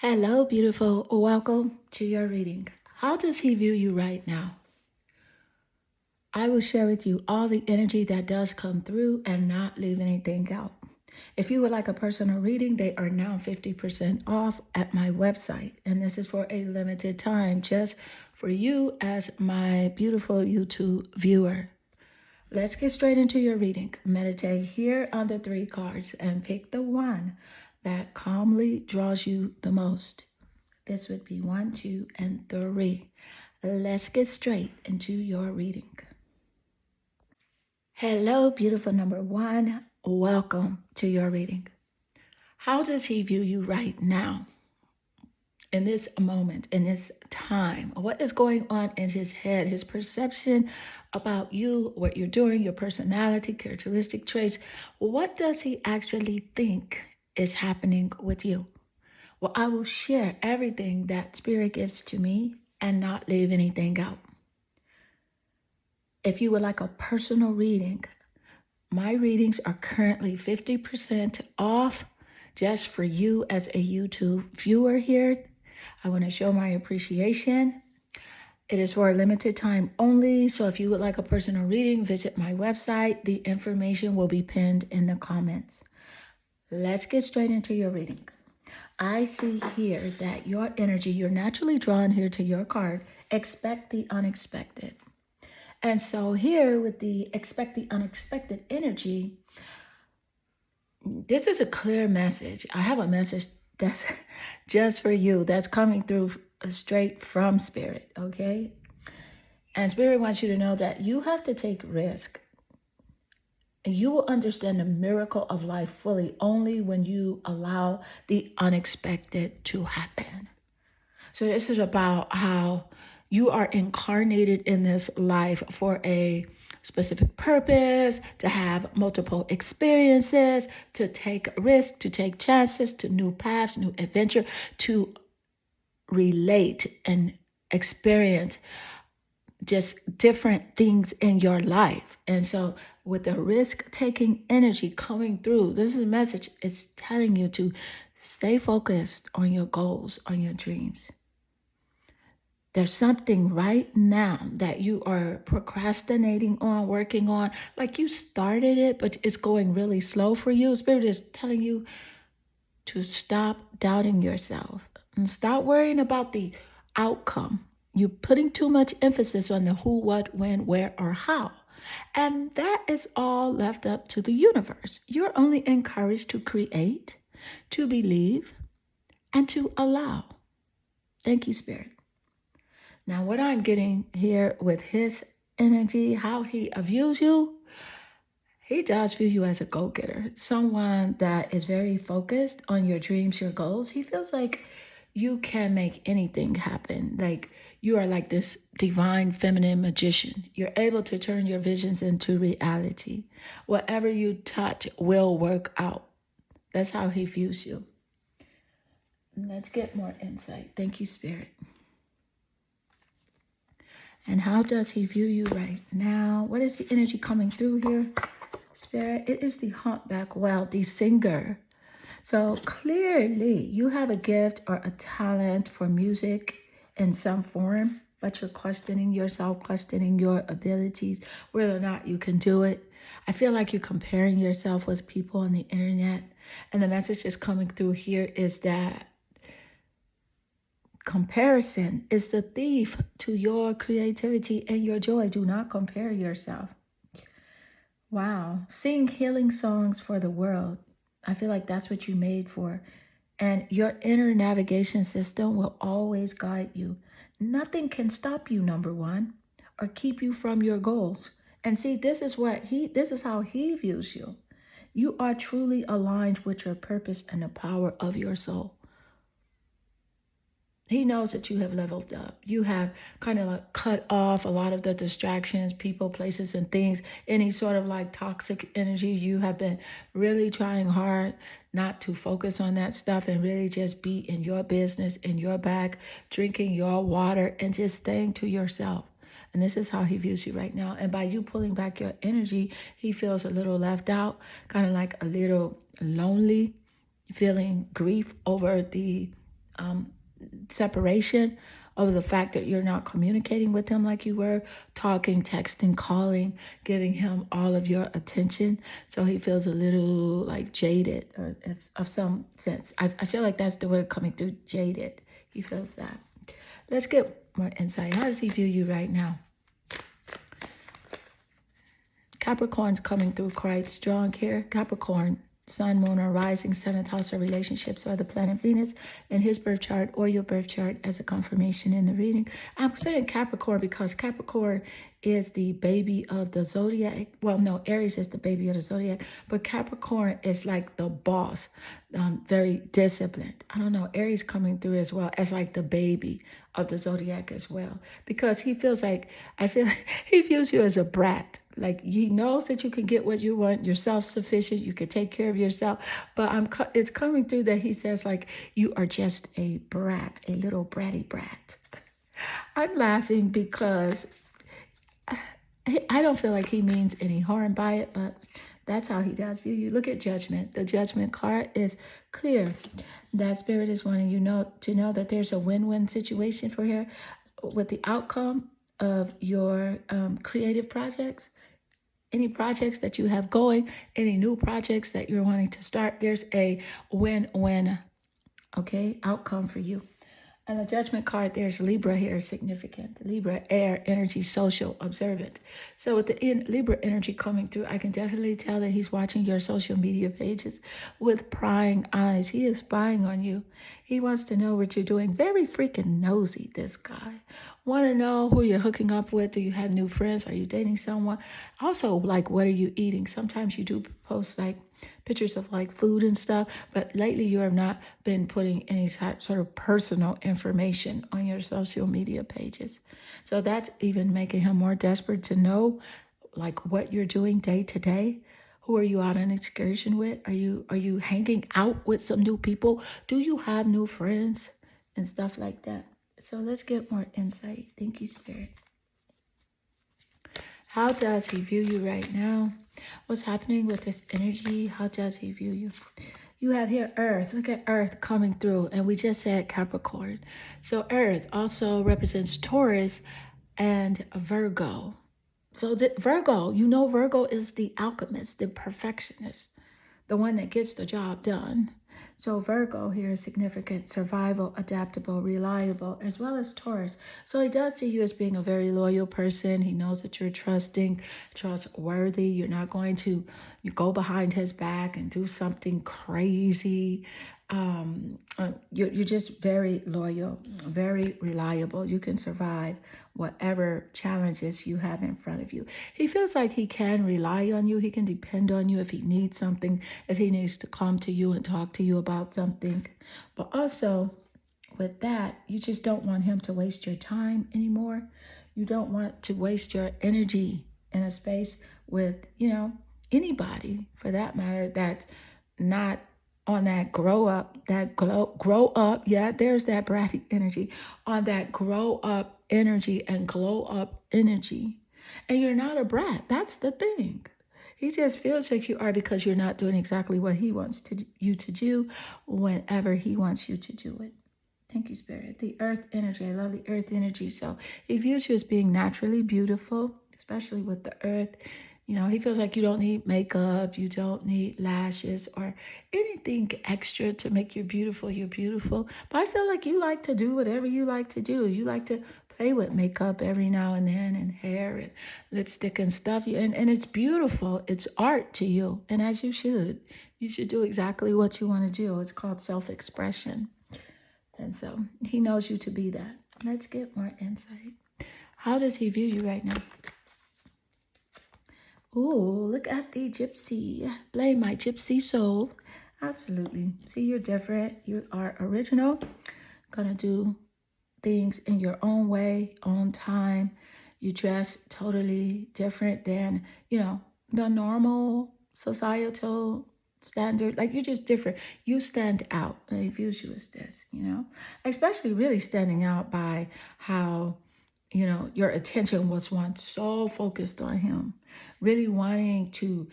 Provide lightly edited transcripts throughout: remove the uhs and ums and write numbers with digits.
Hello, beautiful. Welcome to your reading. How does he view you right now? I will share with you all the energy that does come through and not leave anything out. If you would like a personal reading, they are now 50% off at my website. And this is for a limited time, just for you as my beautiful YouTube viewer. Let's get straight into your reading. Meditate here on the three cards and pick the one that calmly draws you the most. This would be 1, 2, and 3. Let's get straight into your reading. Hello, beautiful number 1. Welcome to your reading. How does he view you right now? In this moment, in this time, what is going on in his head, his perception about you, what you're doing, your personality, characteristic traits? What does he actually think is happening with you? Well, I will share everything that Spirit gives to me and not leave anything out. If you would like a personal reading, my readings are currently 50% off just for you as a YouTube viewer here. I want to show my appreciation. It is for a limited time only, so if you would like a personal reading, visit my website. The information will be pinned in the comments. Let's get straight into your reading. I see here that your energy, you're naturally drawn here to your card, expect the unexpected. And so here with the expect the unexpected energy, this is a clear message. I have a message that's just for you, that's coming through straight from Spirit, okay? And Spirit wants you to know that you have to take risk. You will understand the miracle of life fully only when you allow the unexpected to happen. So this is about how you are incarnated in this life for a specific purpose, to have multiple experiences, to take risks, to take chances, to new paths, new adventure, to relate and experience just different things in your life. And so with the risk-taking energy coming through, this is a message. It's telling you to stay focused on your goals, on your dreams. There's something right now that you are procrastinating on, working on, like you started it, but it's going really slow for you. Spirit is telling you to stop doubting yourself and stop worrying about the outcome. You're putting too much emphasis on the who, what, when, where, or how. And that is all left up to the universe. You're only encouraged to create, to believe, and to allow. Thank you, Spirit. Now, what I'm getting here with his energy, how he views you, he does view you as a go-getter, someone that is very focused on your dreams, your goals. He feels like you can make anything happen. Like you are like this divine feminine magician. You're able to turn your visions into reality. Whatever you touch will work out. That's how he views you. Let's get more insight. Thank you, Spirit. And how does he view you right now? What is the energy coming through here, Spirit? It is the humpback whale, the singer. So clearly you have a gift or a talent for music in some form, but you're questioning yourself, questioning your abilities, whether or not you can do it. I feel like you're comparing yourself with people on the internet. And the message that's coming through here is that comparison is the thief to your creativity and your joy. Do not compare yourself. Wow. Sing healing songs for the world. I feel like that's what you made for. And your inner navigation system will always guide you. Nothing can stop you, number one, or keep you from your goals. And see, this is how he views you. You are truly aligned with your purpose and the power of your soul. He knows that you have leveled up. You have kind of like cut off a lot of the distractions, people, places, and things, any sort of like toxic energy. You have been really trying hard not to focus on that stuff and really just be in your business, in your bag, drinking your water and just staying to yourself. And this is how he views you right now. And by you pulling back your energy, he feels a little left out, kind of like a little lonely, feeling grief over the separation of the fact that you're not communicating with him like you were, talking, texting, calling, giving him all of your attention. So he feels a little like jaded or of some sense. I feel like that's the word coming through, jaded. He feels that. Let's get more insight. How does he view you right now? Capricorn's coming through quite strong here. Capricorn, Sun, Moon, or Rising, 7th house of relationships, or the planet Venus in his birth chart or your birth chart as a confirmation in the reading. I'm saying Capricorn because Capricorn is the baby of the zodiac. Well, no, Aries is the baby of the zodiac, but Capricorn is like the boss, very disciplined. I don't know, Aries coming through as well as like the baby of the zodiac as well, because he feels like, I feel like he views you as a brat. Like he knows that you can get what you want. You're self-sufficient. You can take care of yourself. But it's coming through that he says like you are just a brat, a little bratty brat. I'm laughing because I don't feel like he means any harm by it, but that's how he does view you. Look at Judgment. The Judgment card is clear. That Spirit is wanting you to know that there's a win-win situation for here with the outcome of your creative projects. Any projects that you have going, any new projects that you're wanting to start, there's a win-win, okay, outcome for you. And the Judgment card, there's Libra here, significant. Libra, air, energy, social, observant. So with the Libra energy coming through, I can definitely tell that he's watching your social media pages with prying eyes. He is spying on you. He wants to know what you're doing. Very freaking nosy, this guy. Want to know who you're hooking up with. Do you have new friends? Are you dating someone? Also, like, what are you eating? Sometimes you do post like pictures of like food and stuff, but lately you have not been putting any sort of personal information on your social media pages. So that's even making him more desperate to know like what you're doing day to day. Who are you out on an excursion with? Are you hanging out with some new people? Do you have new friends and stuff like that? So let's get more insight. Thank you, Spirit. How does he view you right now? What's happening with this energy? How does he view you? You have here Earth. Look at Earth coming through. And we just said Capricorn. So Earth also represents Taurus and Virgo. So Virgo, you know Virgo is the alchemist, the perfectionist, the one that gets the job done. So Virgo here is significant, survival, adaptable, reliable, as well as Taurus. So he does see you as being a very loyal person. He knows that you're trusting, trustworthy. You're not going to go behind his back and do something crazy. You're just very loyal, very reliable. You can survive whatever challenges you have in front of you. He feels like he can rely on you. He can depend on you if he needs something, if he needs to come to you and talk to you about something. But also with that, you just don't want him to waste your time anymore. You don't want to waste your energy in a space with, anybody for that matter that's not on that grow up, grow up. Yeah, there's that bratty energy, on that grow up energy and glow up energy. And you're not a brat. That's the thing. He just feels like you are because you're not doing exactly what he wants you to do whenever he wants you to do it. Thank you, Spirit. The earth energy. I love the earth energy. So he views you as being naturally beautiful, especially with the earth. He feels like you don't need makeup, you don't need lashes or anything extra to make you beautiful. You're beautiful. But I feel like you like to do whatever you like to do. You like to play with makeup every now and then and hair and lipstick and stuff. And it's beautiful. It's art to you. And as you should. You should do exactly what you want to do. It's called self-expression. And so he knows you to be that. Let's get more insight. How does he view you right now? Ooh, look at the gypsy. Blame my gypsy soul. Absolutely. See, you're different. You are original. Gonna do things in your own way, own time. You dress totally different than, the normal societal standard. Like, you're just different. You stand out. And he views you as this, especially really standing out by how your attention was once so focused on him, really wanting to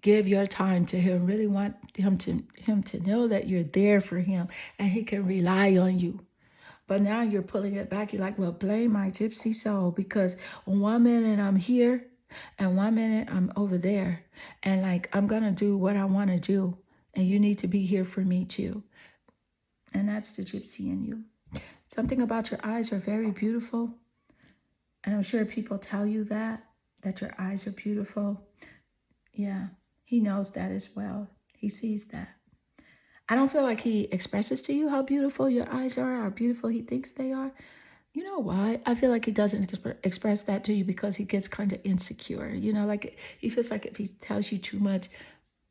give your time to him, really want him to know that you're there for him and he can rely on you. But now you're pulling it back. You're like, well, blame my gypsy soul, because 1 minute I'm here and 1 minute I'm over there. And like, I'm going to do what I want to do. And you need to be here for me too. And that's the gypsy in you. Something about your eyes are very beautiful. And I'm sure people tell you that your eyes are beautiful. Yeah, he knows that as well. He sees that. I don't feel like he expresses to you how beautiful your eyes are, how beautiful he thinks they are. You know why? I feel like he doesn't express that to you because he gets kind of insecure. Like he feels like if he tells you too much,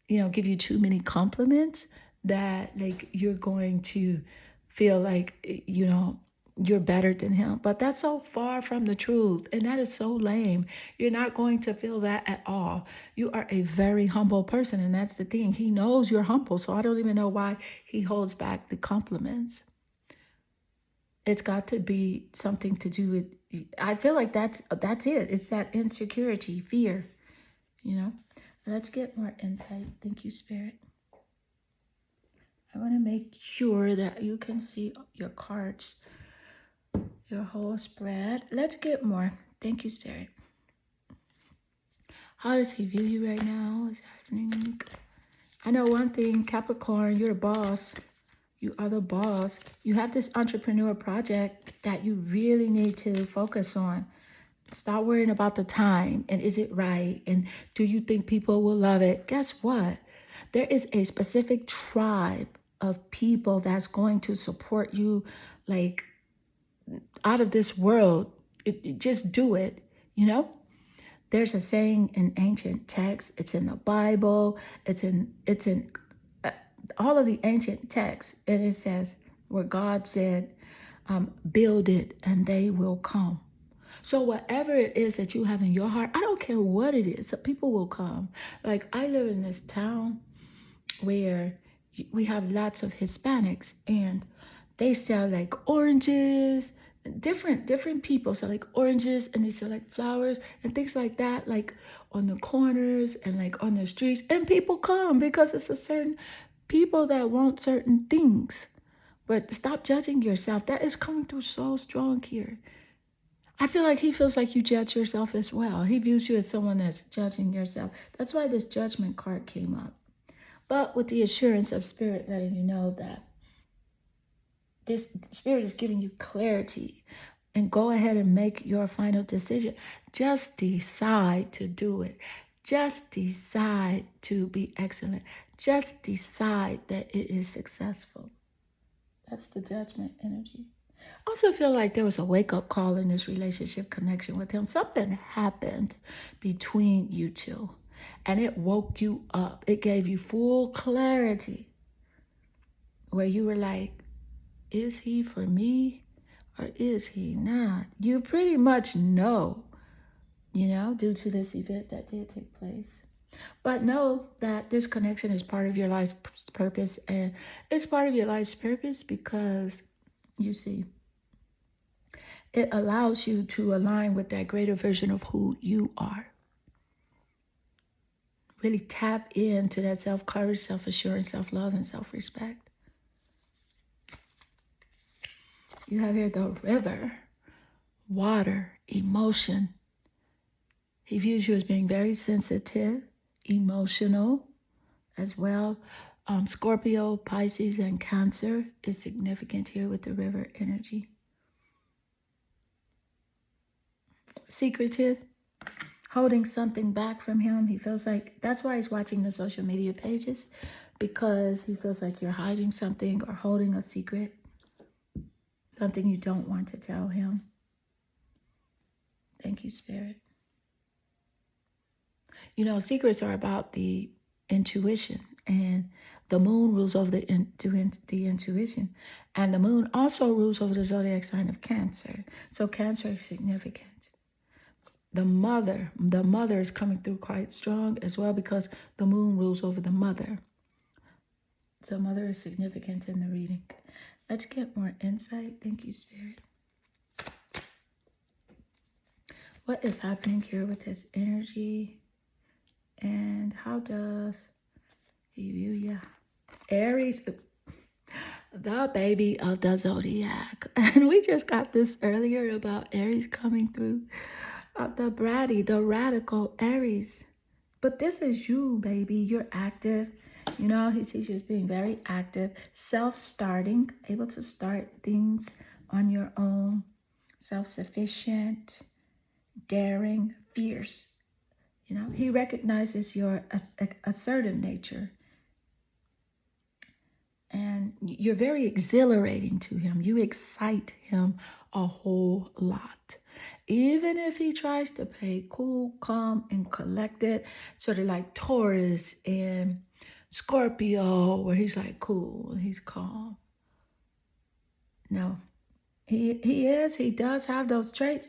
give you too many compliments, that like you're going to feel like, you're better than him. But that's so far from the truth. And that is so lame. You're not going to feel that at all. You are a very humble person. And that's the thing. He knows you're humble. So I don't even know why he holds back the compliments. It's got to be something to do with, I feel like that's it. It's that insecurity, fear. Let's get more insight. Thank you, Spirit. I want to make sure that you can see your cards, your whole spread. Let's get more. Thank you, Spirit. How does he view you right now? What's happening? I know one thing, Capricorn, you're the boss. You are the boss. You have this entrepreneur project that you really need to focus on. Stop worrying about the time and is it right? And do you think people will love it? Guess what? There is a specific tribe of people that's going to support you like out of this world. Just do it. There's a saying in ancient texts. It's in the Bible. It's in all of the ancient texts. And it says where God said, build it and they will come. So whatever it is that you have in your heart, I don't care what it is, so people will come. Like I live in this town where we have lots of Hispanics and they sell like oranges, different people sell like oranges, and they sell like flowers and things like that, like on the corners and like on the streets, and people come because it's a certain people that want certain things. But stop judging yourself. That is coming through so strong here. I feel like he feels like you judge yourself as well. He views you as someone that's judging yourself. That's why this judgment card came up. But with the assurance of Spirit letting you know that this Spirit is giving you clarity, and go ahead and make your final decision. Just decide to do it. Just decide to be excellent. Just decide that it is successful. That's the judgment energy. I also feel like there was a wake-up call in this relationship connection with him. Something happened between you two, and it woke you up. It gave you full clarity where you were like, is he for me or is he not? You pretty much know, due to this event that did take place. But know that this connection is part of your life's purpose, and it's part of your life's purpose because, you see, it allows you to align with that greater version of who you are. Really tap into that self-courage, self-assurance, self-love, and self-respect. You have here the river, water, emotion. He views you as being very sensitive, emotional as well. Scorpio, Pisces, and Cancer is significant here with the river energy. Secretive, holding something back from him. He feels like that's why he's watching the social media pages, because he feels like you're hiding something or holding a secret, something you don't want to tell him. Thank you, Spirit. Secrets are about the intuition, and the moon rules over the intuition, and the moon also rules over the zodiac sign of Cancer. So Cancer is significant. The mother is coming through quite strong as well, because the moon rules over the mother. So mother is significant in the reading. Let's get more insight. Thank you, Spirit. What is happening here with this energy? And how does he view you? Aries, the baby of the zodiac. And we just got this earlier about Aries coming through. The bratty, the radical Aries. But this is you, baby. You're active. You know, he sees you as being very active, self-starting, able to start things on your own, self-sufficient, daring, fierce. You know, he recognizes your assertive nature, and you're very exhilarating to him. You excite him a whole lot. Even if he tries to play cool, calm, and collected, sort of like Taurus and Scorpio, where he's like cool and he's calm. No, he does have those traits,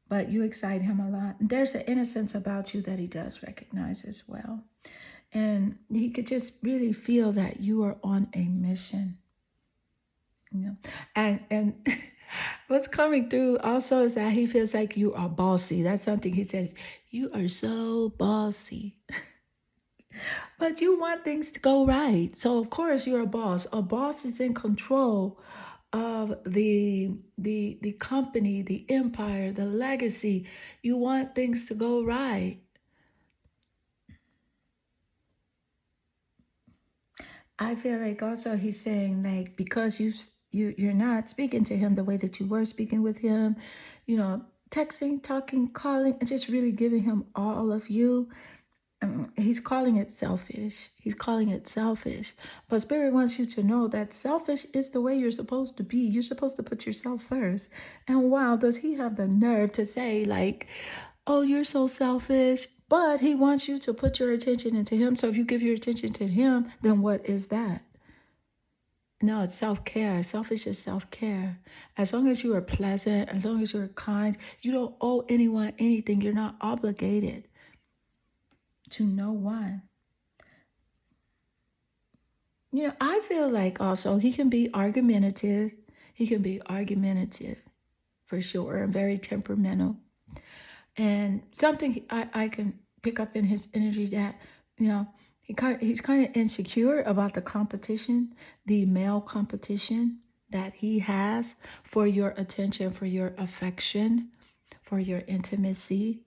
but you excite him a lot. There's an innocence about you that he does recognize as well. And he could just really feel that you are on a mission. You know, and what's coming through also is that he feels like you are bossy. That's something he says. You are so bossy, but you want things to go right. So of course you're a boss. A boss is in control of the company, the empire, the legacy. You want things to go right. I feel like also he's saying like because you're not speaking to him the way that you were speaking with him, you know, texting, talking, calling, and just really giving him all of you. He's calling it selfish. He's calling it selfish. But Spirit wants you to know that selfish is the way you're supposed to be. You're supposed to put yourself first. And wow, does he have the nerve to say, like, oh, you're so selfish? But he wants you to put your attention into him. So if you give your attention to him, then what is that? No, it's self-care. Selfish is self-care. As long as you are pleasant, as long as you're kind, you don't owe anyone anything. You're not obligated to no one. You know, I feel like also he can be argumentative. He can be argumentative for sure and very temperamental. And something I can pick up in his energy that, you know, he's kind of insecure about the competition, the male competition that he has for your attention, for your affection, for your intimacy.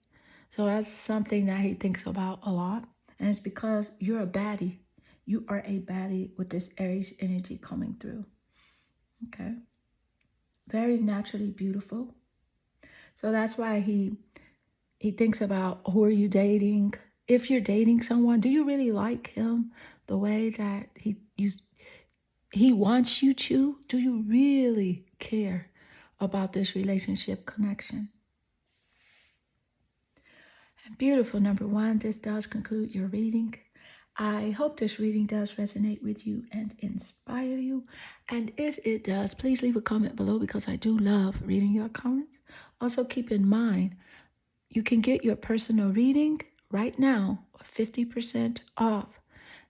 So that's something that he thinks about a lot. And it's because you're a baddie. You are a baddie with this Aries energy coming through. Okay. Very naturally beautiful. So that's why he thinks about who are you dating? If you're dating someone, do you really like him the way that he wants you to? Do you really care about this relationship connection? Beautiful. Number one, this does conclude your reading. I hope this reading does resonate with you and inspire you. And if it does, please leave a comment below because I do love reading your comments. Also, keep in mind, you can get your personal reading right now, 50% off.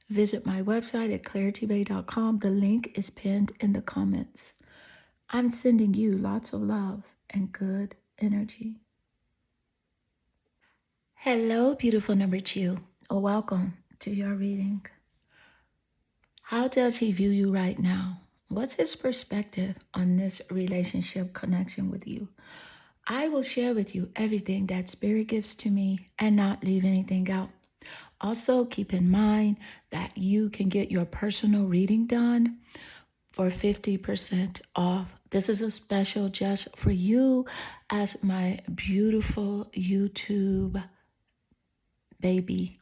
Visit my website at claritybay.com. The link is pinned in the comments. I'm sending you lots of love and good energy. Hello, beautiful number two. Welcome to your reading. How does he view you right now? What's his perspective on this relationship connection with you? I will share with you everything that Spirit gives to me and not leave anything out. Also, keep in mind that you can get your personal reading done for 50% off. This is a special just for you as my beautiful YouTube baby.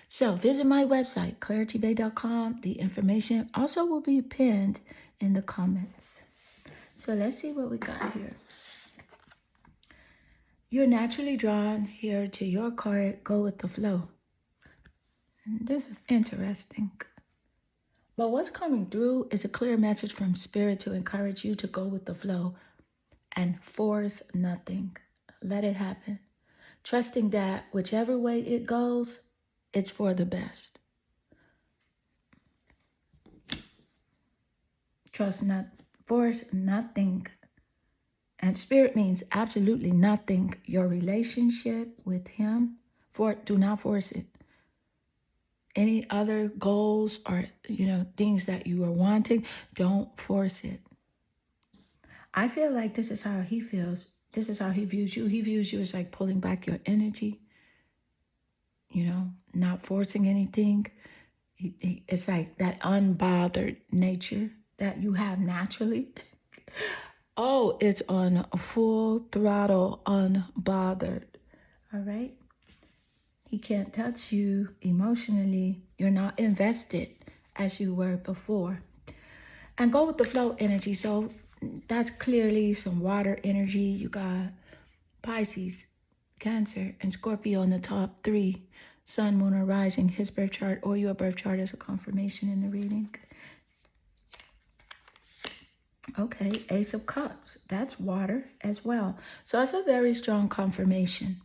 So visit my website, claritybay.com. The information also will be pinned in the comments. So let's see what we got here. You're naturally drawn here to your card, go with the flow. And this is interesting. But what's coming through is a clear message from Spirit to encourage you to go with the flow and force nothing. Let it happen. Trusting that whichever way it goes, it's for the best. Trust not, force nothing. And Spirit means absolutely nothing. Your relationship with him, do not force it. any other goals or, things that you are wanting, don't force it. I feel like this is how he feels. This is how he views you. He views you as like pulling back your energy, not forcing anything. It's like that unbothered nature that you have naturally. Oh, it's on a full throttle, unbothered. All right? He can't touch you emotionally. You're not invested as you were before. And go with the flow energy. So that's clearly some water energy. You got Pisces, Cancer, and Scorpio in the top three. Sun, Moon, or Rising, his birth chart or your birth chart as a confirmation in the reading. Okay, Ace of Cups. That's water as well. So that's a very strong confirmation.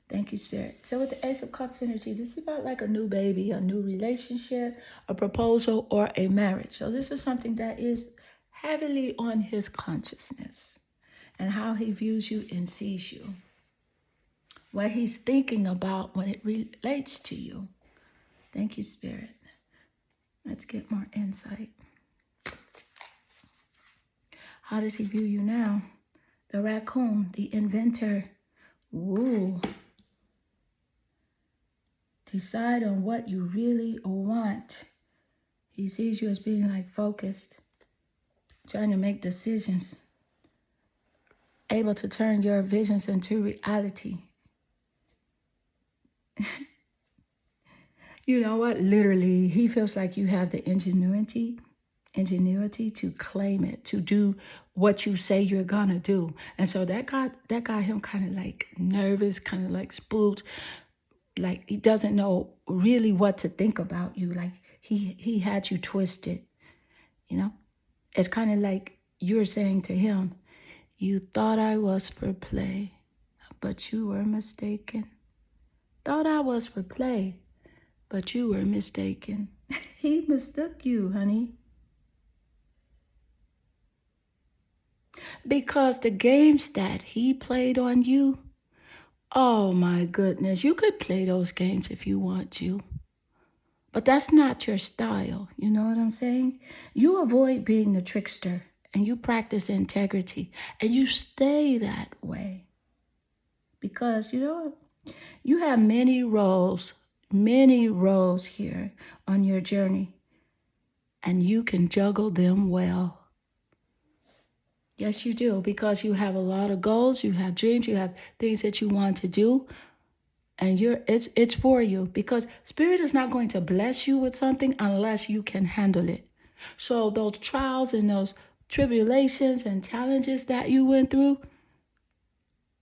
Thank you, Spirit. So with the Ace of Cups energy, this is about like a new baby, a new relationship, a proposal, or a marriage. So this is something that is heavily on his consciousness and how he views you and sees you. What he's thinking about when it relates to you. Thank you, Spirit. Let's get more insight. How does he view you now? The raccoon, the inventor. Ooh. Decide on what you really want. He sees you as being like focused, trying to make decisions, able to turn your visions into reality. You know what? Literally, he feels like you have the ingenuity to claim it, to do what you say you're gonna do. And so that got him kind of like nervous, kind of like spooked, like he doesn't know really what to think about you. Like he had you twisted, It's kind of like you're saying to him, you thought I was for play, but you were mistaken. Thought I was for play, but you were mistaken. He mistook you, honey. Because the games that he played on you, oh my goodness, you could play those games if you want to. But that's not your style, you know what I'm saying? You avoid being the trickster and you practice integrity and you stay that way. Because, you have many roles here on your journey and you can juggle them well. Yes, you do, because you have a lot of goals, you have dreams, you have things that you want to do, and it's for you, because Spirit is not going to bless you with something unless you can handle it. So those trials and those tribulations and challenges that you went through,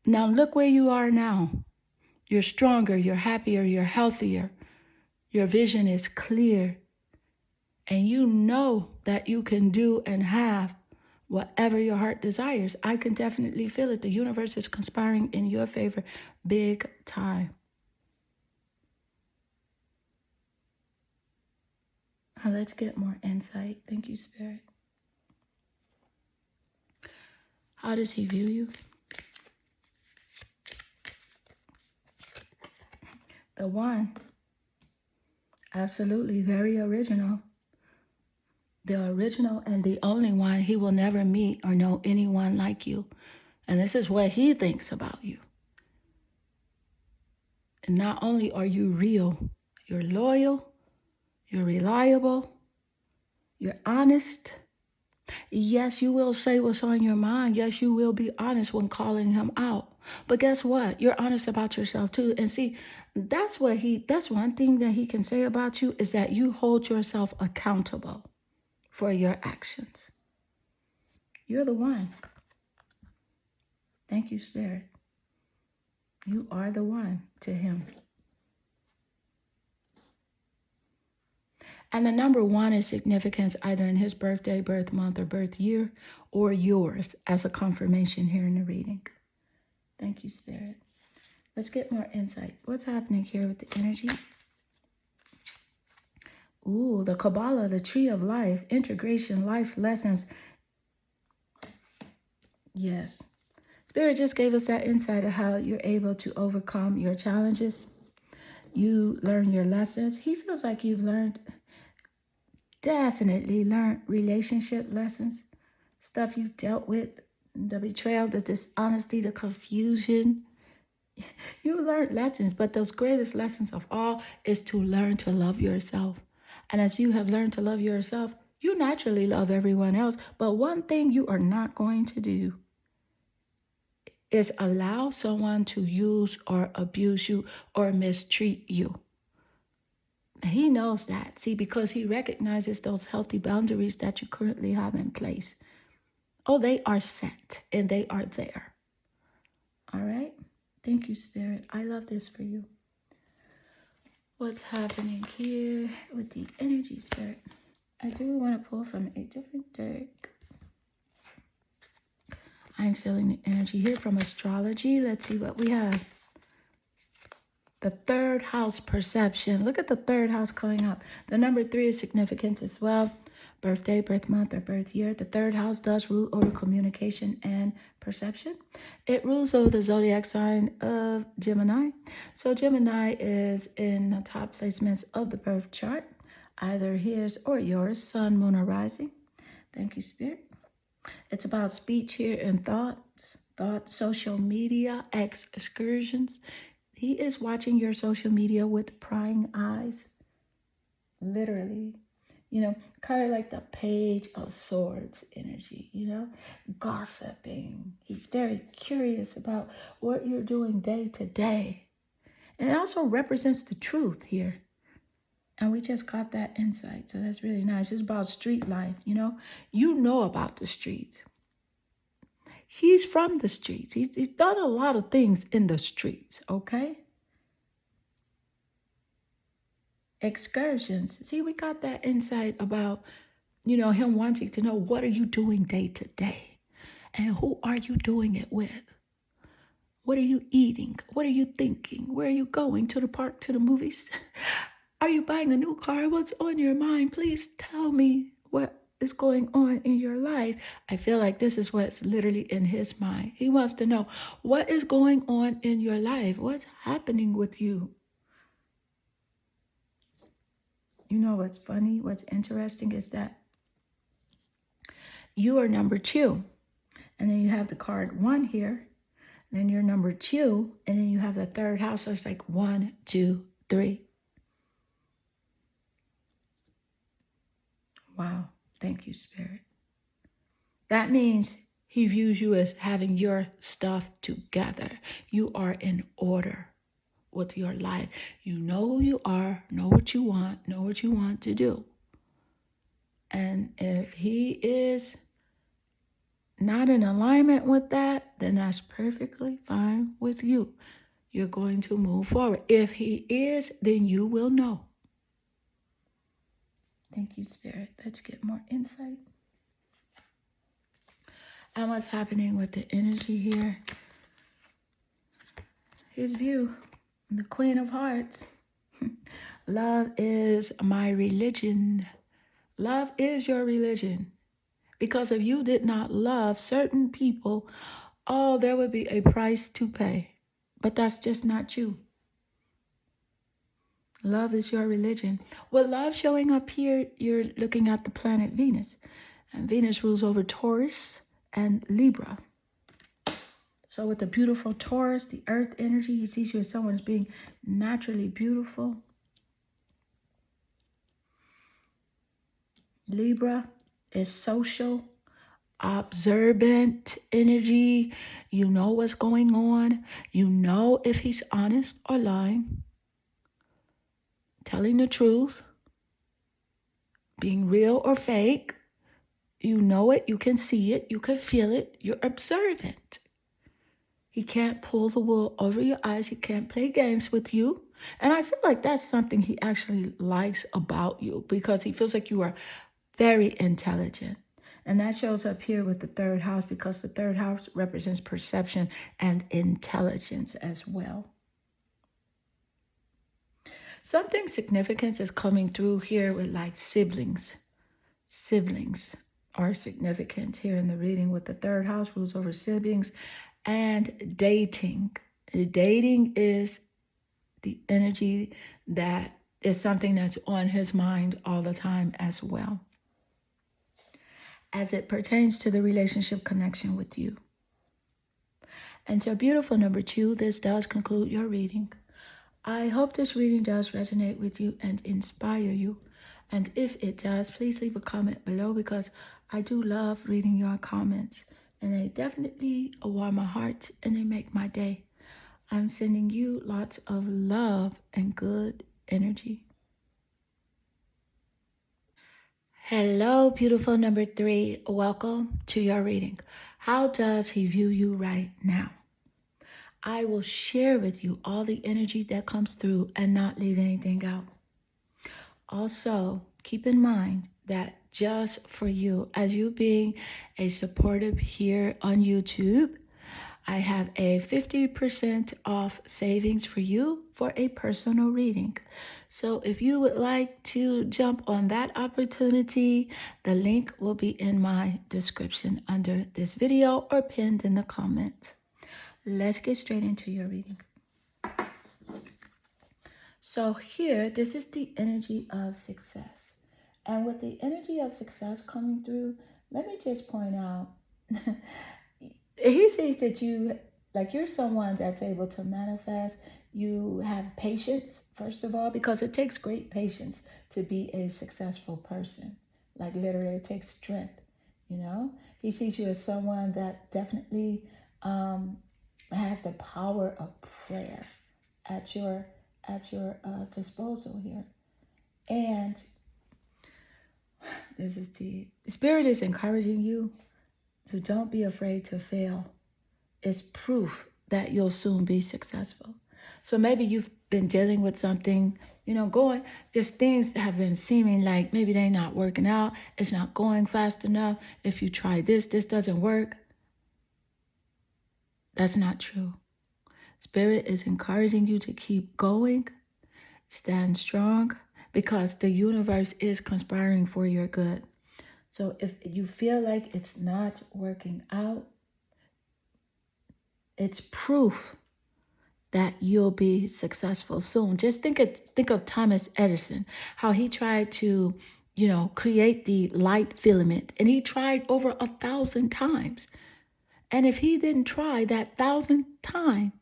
now look where you are now. You're stronger, you're happier, you're healthier. Your vision is clear. And you know that you can do and have whatever your heart desires. I can definitely feel it. The universe is conspiring in your favor big time. Now let's get more insight. Thank you, Spirit. How does he view you? The one. Absolutely, very original. The original and the only one. He will never meet or know anyone like you. And this is what he thinks about you. And not only are you real, you're loyal, you're reliable, you're honest. Yes, you will say what's on your mind. Yes, you will be honest when calling him out. But guess what? You're honest about yourself too. And see, that's one thing that he can say about you is that you hold yourself accountable for your actions. You're the one. Thank you, Spirit. You are the one to him. And the number one is significance either in his birthday, birth month, or birth year, or yours as a confirmation here in the reading. Thank you, Spirit. Let's get more insight. What's happening here with the energy? Ooh, the Kabbalah, the tree of life, integration, life lessons. Yes. Spirit just gave us that insight of how you're able to overcome your challenges. You learn your lessons. He feels like you've definitely learned relationship lessons, stuff you've dealt with, the betrayal, the dishonesty, the confusion. You learned lessons, but those greatest lessons of all is to learn to love yourself. And as you have learned to love yourself, you naturally love everyone else. But one thing you are not going to do is allow someone to use or abuse you or mistreat you. He knows that, see, because he recognizes those healthy boundaries that you currently have in place. Oh, they are set and they are there. All right? Thank you, Spirit. I love this for you. What's happening here with the energy, Spirit? I do want to pull from a different deck. I'm feeling the energy here from astrology. Let's see what we have. The third house perception. Look at the third house coming up. The number 3 is significant as well. Birthday, birth month, or birth year. The third house does rule over communication and perception. It rules over the zodiac sign of Gemini. So Gemini is in the top placements of the birth chart, either his or yours, sun, moon, or rising. Thank you, Spirit. It's about speech here and thoughts, social media, excursions. He is watching your social media with prying eyes, literally. Kind of like the Page of Swords energy, gossiping. He's very curious about what you're doing day to day. And it also represents the truth here. And we just got that insight. So that's really nice. It's about street life, You know about the streets. He's from the streets. He's done a lot of things in the streets, okay? Excursions. See, we got that insight about, him wanting to know, what are you doing day to day? And who are you doing it with? What are you eating? What are you thinking? Where are you going? To the park, to the movies? Are you buying a new car? What's on your mind? Please tell me what is going on in your life. I feel like this is what's literally in his mind. He wants to know, what is going on in your life? What's happening with you? You know what's funny? What's interesting is that you are number 2. And then you have the card 1 here. Then you're number 2. And then you have the third house. So it's like 1, 2, 3. Wow. Thank you, Spirit. That means he views you as having your stuff together. You are in order with your life. You know who you are, know what you want to do. And if he is not in alignment with that, then that's perfectly fine with you. You're going to move forward. If he is, then you will know. Thank you, Spirit. Let's get more insight. And what's happening with the energy here? His view, the Queen of Hearts. Love is my religion. Love is your religion. Because if you did not love certain people, there would be a price to pay. But that's just not you. Love is your religion. With love showing up here, you're looking at the planet Venus. And Venus rules over Taurus and Libra. So with the beautiful Taurus, the earth energy, he sees you as someone as being naturally beautiful. Libra is social, observant energy. You know what's going on. You know if he's honest or lying. Telling the truth. Being real or fake. You know it. You can see it. You can feel it. You're observant. He can't pull the wool over your eyes. He can't play games with you. And I feel like that's something he actually likes about you, because he feels like you are very intelligent. And that shows up here with the third house, because the third house represents perception and intelligence as well. Something significant is coming through here with like siblings. Siblings are significant here in the reading with the third house rules over siblings and dating. Dating is the energy that is something that's on his mind all the time as well, as it pertains to the relationship connection with you. And so, beautiful number 2, this does conclude your reading. I hope this reading does resonate with you and inspire you. And if it does, please leave a comment below, because I do love reading your comments. And they definitely warm my heart and they make my day. I'm sending you lots of love and good energy. Hello, beautiful number 3. Welcome to your reading. How does he view you right now? I will share with you all the energy that comes through and not leave anything out. Also, keep in mind that just for you, as you being a supportive here on YouTube, I have a 50% off savings for you for a personal reading. So if you would like to jump on that opportunity, the link will be in my description under this video or pinned in the comments. Let's get straight into your reading. So here, this is the energy of success. And with the energy of success coming through, let me just point out, he says that you're someone that's able to manifest. You have patience, first of all, because it takes great patience to be a successful person. Like literally, it takes strength, you know? He sees you as someone that definitely has the power of prayer at your disposal here. And this is the Spirit is encouraging you to don't be afraid to fail. It's proof that you'll soon be successful. So maybe you've been dealing with something, just things have been seeming like maybe they're not working out. It's not going fast enough. If you try this doesn't work. That's not true. Spirit is encouraging you to keep going, stand strong, because the universe is conspiring for your good. So if you feel like it's not working out, it's proof that you'll be successful soon. Just think of Thomas Edison, how he tried to, create the light filament, and he tried over 1,000 times. And if he didn't try that 1,000th time,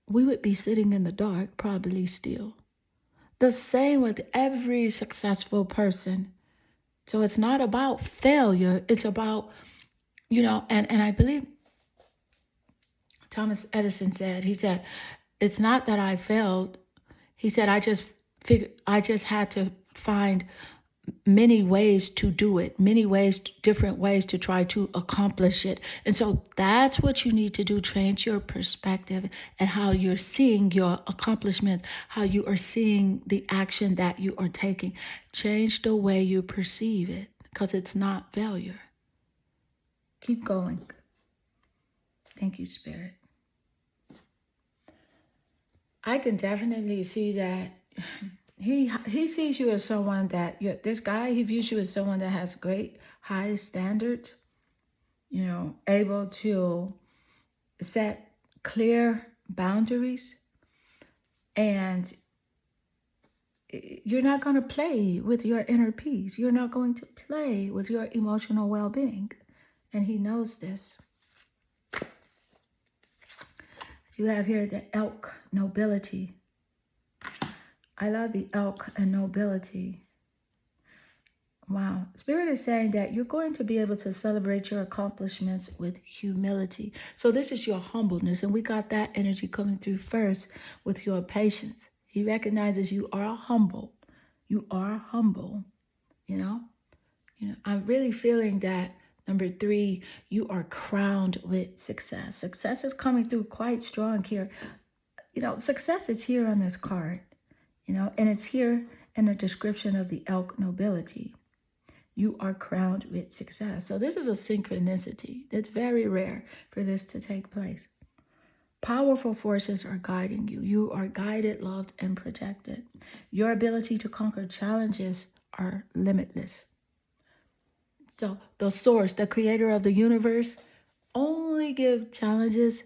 we would be sitting in the dark, probably still. The same with every successful person. So it's not about failure. It's about, and I believe Thomas Edison said, it's not that I failed. He said, I just had to find many ways to do it, different ways to try to accomplish it. And so that's what you need to do. Change your perspective and how you're seeing your accomplishments, how you are seeing the action that you are taking. Change the way you perceive it, because it's not failure. Keep going. Thank you, Spirit. I can definitely see that he sees you as someone that this guy, he views you as someone that has great high standards, able to set clear boundaries, and you're not going to play with your inner peace. You're not going to play with your emotional well-being, and he knows this. You have here the elk nobility. I love the elk and nobility. Wow. Spirit is saying that you're going to be able to celebrate your accomplishments with humility. So this is your humbleness, and we got that energy coming through first with your patience. He recognizes you are humble. You are humble, I'm really feeling that, number 3, you are crowned with success. Success is coming through quite strong here. Success is here on this card. And it's here in the description of the elk nobility. You are crowned with success. So this is a synchronicity. It's very rare for this to take place. Powerful forces are guiding you. You are guided, loved, and protected. Your ability to conquer challenges are limitless. So the source, the creator of the universe, only give challenges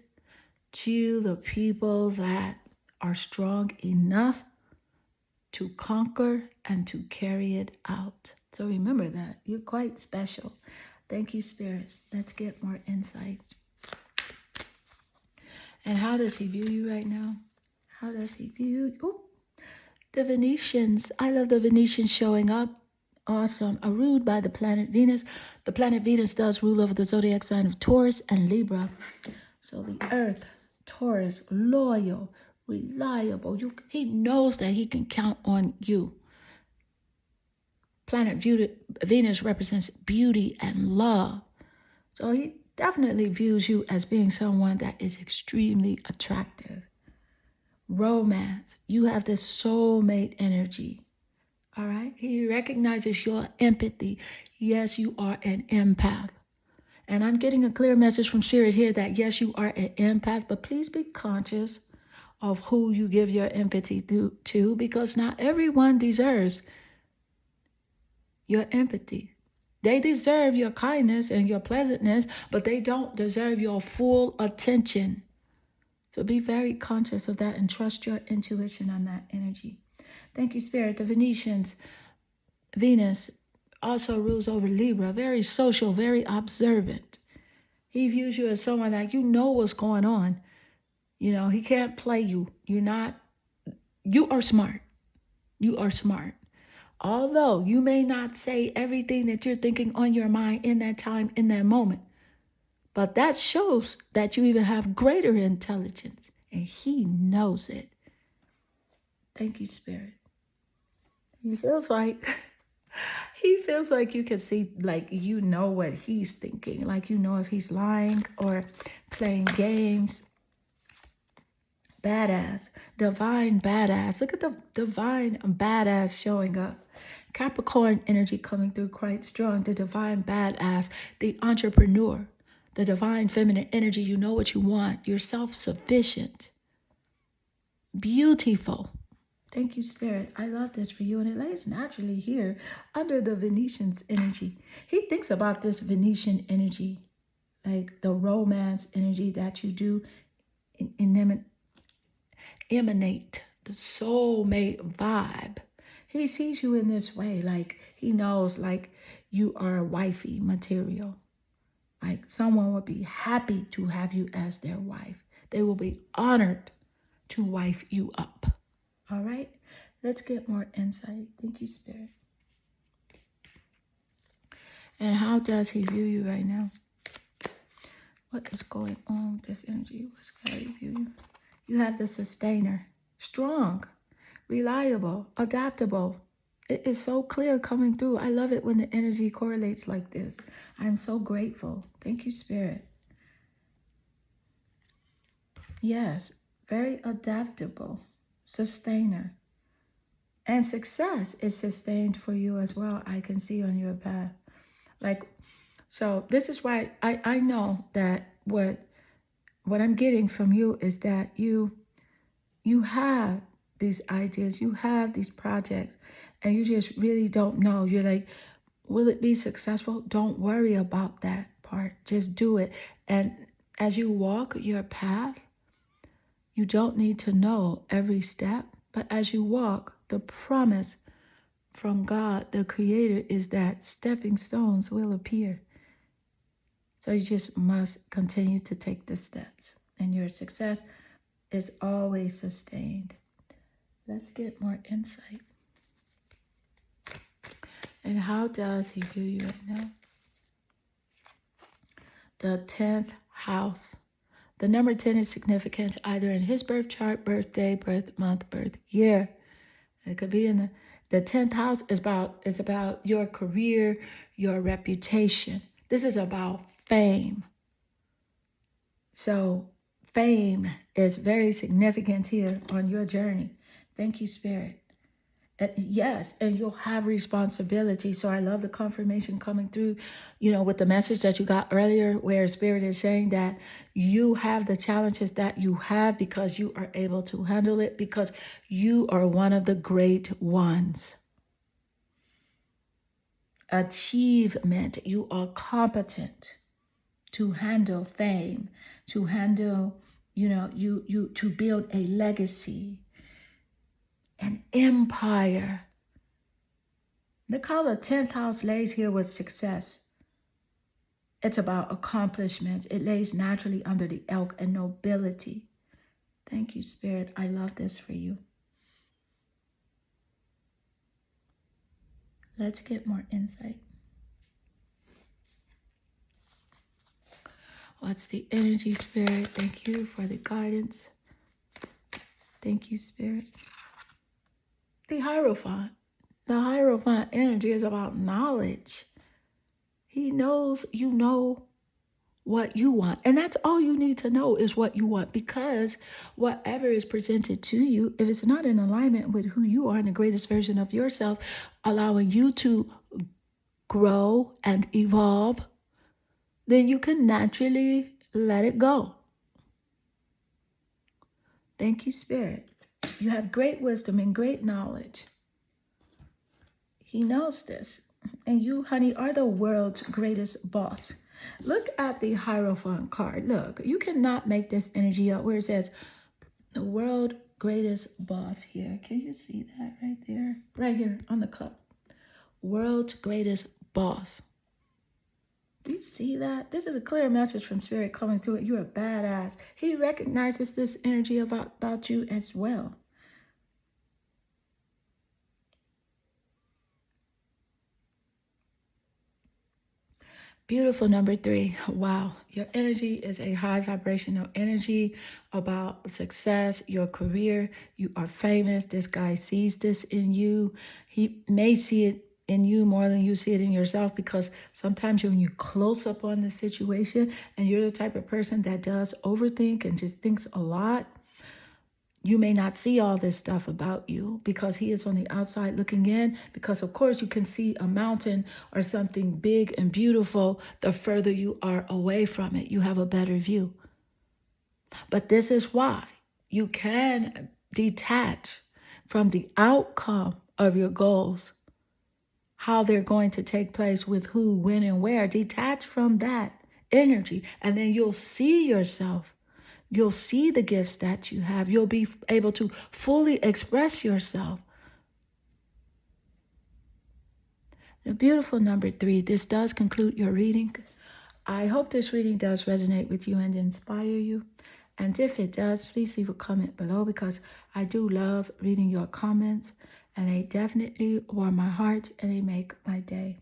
to the people that are strong enough to conquer and to carry it out. So remember that. You're quite special. Thank you, Spirit. Let's get more insight. And how does he view you right now? How does he view you? Ooh, the Venetians. I love the Venetians showing up. Awesome. Are ruled by the planet Venus. The planet Venus does rule over the zodiac sign of Taurus and Libra. So the Earth, Taurus, loyal, reliable. He knows that he can count on you. Planet Venus represents beauty and love. So he definitely views you as being someone that is extremely attractive. Romance. You have this soulmate energy. All right. He recognizes your empathy. Yes, you are an empath. And I'm getting a clear message from Spirit here that yes, you are an empath, but please be conscious of who you give your empathy to, because not everyone deserves your empathy. They deserve your kindness and your pleasantness, but they don't deserve your full attention. So be very conscious of that and trust your intuition on that energy. Thank you, Spirit. The Venetians, Venus also rules over Libra, very social, very observant. He views you as someone that you know what's going on. You know, he can't play you. You are smart. You are smart. Although you may not say everything that you're thinking on your mind in that time, in that moment, but that shows that you even have greater intelligence, and he knows it. Thank you, Spirit. He feels like you can see, like you know what he's thinking, like you know if he's lying or playing games. Badass, divine badass. Look at the divine badass showing up. Capricorn energy coming through quite strong. The divine badass, the entrepreneur, the divine feminine energy. You know what you want. You're self-sufficient. Beautiful. Thank you, Spirit. I love this for you. And it lays naturally here under the Venetian's energy. He thinks about this Venetian energy, like the romance energy that you do emanate, the soulmate vibe. He sees you in this way, like he knows like you are wifey material. Like someone would be happy to have you as their wife. They will be honored to wife you up. All right, let's get more insight. Thank you, Spirit. And how does he view you right now? What is going on with this energy? What's how he view you? You have the sustainer, strong, reliable, adaptable. It is so clear coming through. I love it when the energy correlates like this. I'm so grateful. Thank you, Spirit. Yes, very adaptable, sustainer. And success is sustained for you as well. I can see on your path. So this is why I know that what I'm getting from you is that you have these ideas, you have these projects, and you just really don't know. You're like, will it be successful? Don't worry about that part. Just do it. And as you walk your path, you don't need to know every step, but as you walk, the promise from God, the Creator, is that stepping stones will appear. So you just must continue to take the steps, and your success is always sustained. Let's get more insight. And how does he view you right now? The 10th house. The number 10 is significant either in his birth chart, birthday, birth month, birth year. It could be in the 10th house is about your career, your reputation. This is about fame. So fame is very significant here on your journey. Thank you, Spirit. Yes, and you'll have responsibility. So I love the confirmation coming through, with the message that you got earlier, where Spirit is saying that you have the challenges that you have because you are able to handle it, because you are one of the great ones. Achievement, you are competent to handle fame, to handle you to build a legacy, an empire. Look how the 10th house lays here with success. It's about accomplishments. It lays naturally under the elk and nobility. Thank you, Spirit. I love this for you. Let's get more insight. What's the energy, Spirit? Thank you for the guidance. Thank you, Spirit. The Hierophant. The Hierophant energy is about knowledge. He knows you know what you want. And that's all you need to know is what you want, because whatever is presented to you, if it's not in alignment with who you are and the greatest version of yourself, allowing you to grow and evolve, then you can naturally let it go. Thank you, Spirit. You have great wisdom and great knowledge. He knows this. And you, honey, are the world's greatest boss. Look at the Hierophant card. Look, you cannot make this energy up where it says the world greatest boss here. Can you see that right there? Right here on the cup. World's greatest boss. Do you see that? This is a clear message from Spirit coming through it. You're a badass. He recognizes this energy about you as well. Beautiful number 3. Wow. Your energy is a high vibrational energy about success, your career. You are famous. This guy sees this in you. He may see it in you more than you see it in yourself, because sometimes when you're close up on the situation and you're the type of person that does overthink and just thinks a lot, you may not see all this stuff about you because he is on the outside looking in. Because, of course, you can see a mountain or something big and beautiful. The further you are away from it, you have a better view. But this is why you can detach from the outcome of your goals, how they're going to take place, with who, when, and where. Detach from that energy, and then you'll see yourself. You'll see the gifts that you have. You'll be able to fully express yourself. The beautiful number 3, this does conclude your reading. I hope this reading does resonate with you and inspire you. And if it does, please leave a comment below, because I do love reading your comments, and they definitely warm my heart and they make my day.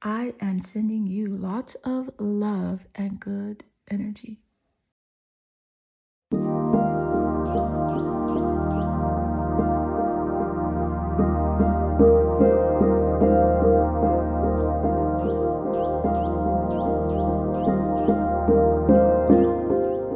I am sending you lots of love and good energy.